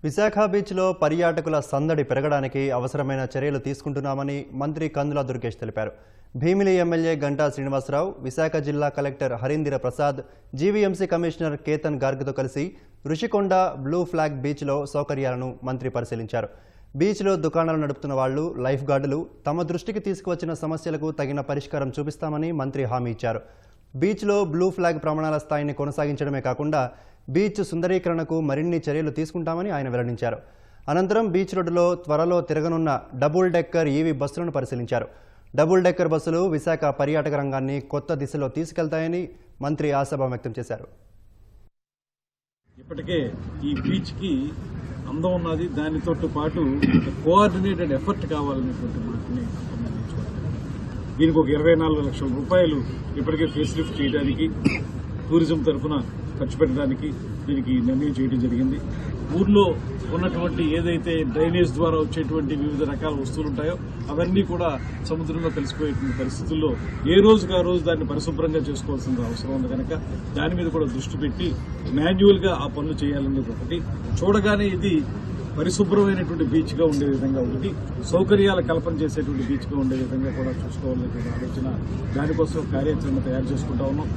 విశాఖ బీచ్లో పర్యాటకుల సందడి పెరగడానికి అవసరమైన చర్యలు తీసుకుంటున్నామని మంత్రి కందుల దుర్గేష్ తెలిపారు. భీమిలి ఎమ్మెల్యే గంటా శ్రీనివాసరావు, విశాఖ జిల్లా collector Harindra Prasad, GVMC commissioner Ketan గార్గ్తో కలిసి రుషికొండ బ్లూ ఫ్లాగ్ బీచ్లో సౌకర్యాలను మంత్రి పరిశీలించారు. బీచ్లో దుకాణాలు నడుపుతున్న వాళ్లు, లైఫ్ గార్డులు తమ దృష్టికి తీసుకువచ్చిన సమస్యలకు తగిన పరిష్కారం చూపిస్తామని మంత్రి హామీ ఇచ్చారు. బీచ్లో బ్లూ ఫ్లాగ్ ప్రమాణాల స్థాయిని కొనసాగించడమే కాకుండా బీచ్ సుందరీకరణకు మరిన్ని చర్యలు తీసుకుంటామని ఆయన వెల్లడించారు. అనంతరం బీచ్ రోడ్డులో త్వరలో తిరగనున్న డబుల్ డెక్కర్ ఈవీ బస్సులను పరిశీలించారు. డబుల్ డెక్కర్ బస్సులు విశాఖ పర్యాటక రంగాన్ని కొత్త దిశలో తీసుకెళ్తాయని మంత్రి ఆశాభావం వ్యక్తం చేశారు. ఇప్పటికే ఈ బీచ్ కి అందం ఉన్నది, దానితో పాటు కోఆర్డినేటెడ్ ఎఫర్ట్ కావాలనేటువంటి మాటని దీనికి ఒక 24 లక్షల రూపాయలు ఇప్పటికే ఫేస్ లిఫ్ట్ చేయడానికి, టూరిజం తరఫున ఖర్చు పెట్టడానికి దీనికి నిర్ణయం చేయడం జరిగింది. ఊర్లో ఉన్నటువంటి ఏదైతే డ్రైనేజ్ ద్వారా వచ్చేటువంటి వివిధ రకాల వస్తువులు ఉంటాయో అవన్నీ కూడా సముద్రంలో కలిసిపోయేటువంటి పరిస్థితుల్లో ఏ రోజుకి ఆ రోజు దాన్ని పరిశుభ్రంగా చేసుకోవాల్సిన అవసరం ఉంది కనుక దాని మీద కూడా దృష్టి పెట్టి మాన్యువల్ గా ఆ పనులు చేయాలనేది ఒకటి, చూడగానే ఇది పరిశుభ్రమైనటువంటి బీచ్ గా ఉండే విధంగా ఒకటి, సౌకర్యాల కల్పన చేసేటువంటి బీచ్ గా ఉండే విధంగా కూడా చూసుకోవాలనేటువంటి ఆలోచన, దానికోసం కార్యాచరణ తయారు చేసుకుంటా ఉన్నాం.